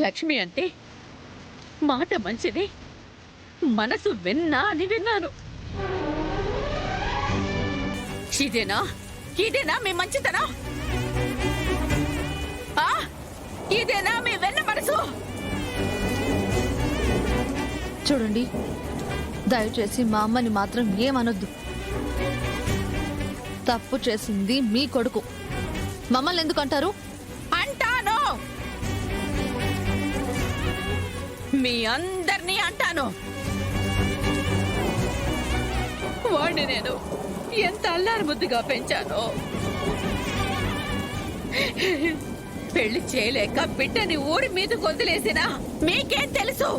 లక్ష్మి అంటే మాట మంచిది, మనసు వెన్నా అని విన్నాను. ఇదేనా ఇదేనా మీ మంచితనం? ఇదేనా మీ వెన్న మనసు? చూడండి, దయచేసి మా అమ్మని మాత్రం ఏమనొద్దు. తప్పు చేసింది మీ కొడుకు. మమ్మల్ని ఎందుకు అంటారు? అంటాను, మీ అందరినీ అంటాను. వాడిని నేను ఎంత అల్లారు ముద్దుగా పెంచాను. పెళ్లి చేయలేక బిడ్డని ఊరి మీద వదిలేసినా మీకేం తెలుసు?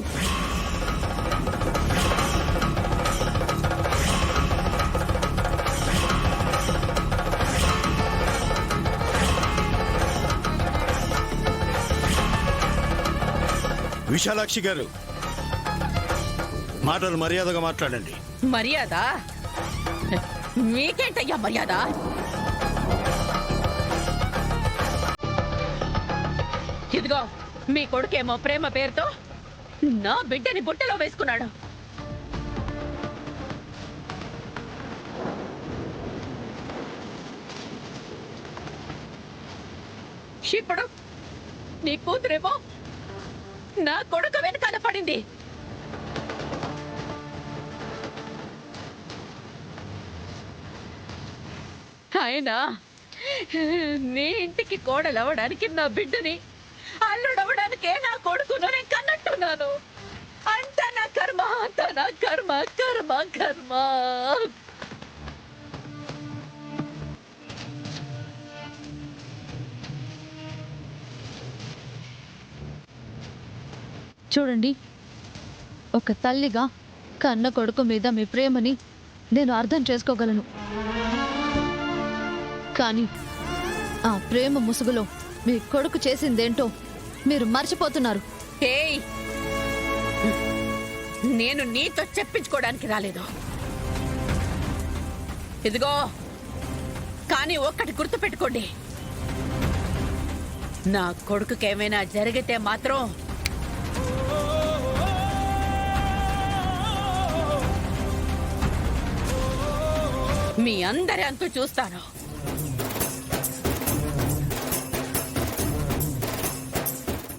విశాలాక్షి గారు, మాటలు మర్యాదగా మాట్లాడండి. మర్యాద? మీకేంటయ్యా మర్యాద? ఇదిగో, మీ కొడుకేమో ప్రేమ పేరుతో నా బిడ్డని బుట్టలో వేసుకున్నాడు. ఇప్పుడు నీ కూతురేమో నా కొడుకు వెనకాల పడింది. అయినా నీ ఇంటికి కోడలవడానికి నా బిడ్డని, అల్లుడవడానికే నా కొడుకును నేను కన్నట్టున్నాను. అంత నా కర్మ, అంత నా కర్మ, కర్మ కర్మ. చూడండి, ఒక తల్లిగా కన్న కొడుకు మీద మీ ప్రేమని నేను అర్థం చేసుకోగలను. కానీ ఆ ప్రేమ ముసుగులో మీ కొడుకు చేసిందేంటో మీరు మర్చిపోతున్నారు. ఏయ్, నేను నీతో చెప్పించుకోవడానికి రాలేదు. ఇదిగో, కానీ ఒక్కటి గుర్తుపెట్టుకోండి, నా కొడుకుకేమైనా జరిగితే మాత్రం మీ అందరి అంతు చూస్తాను.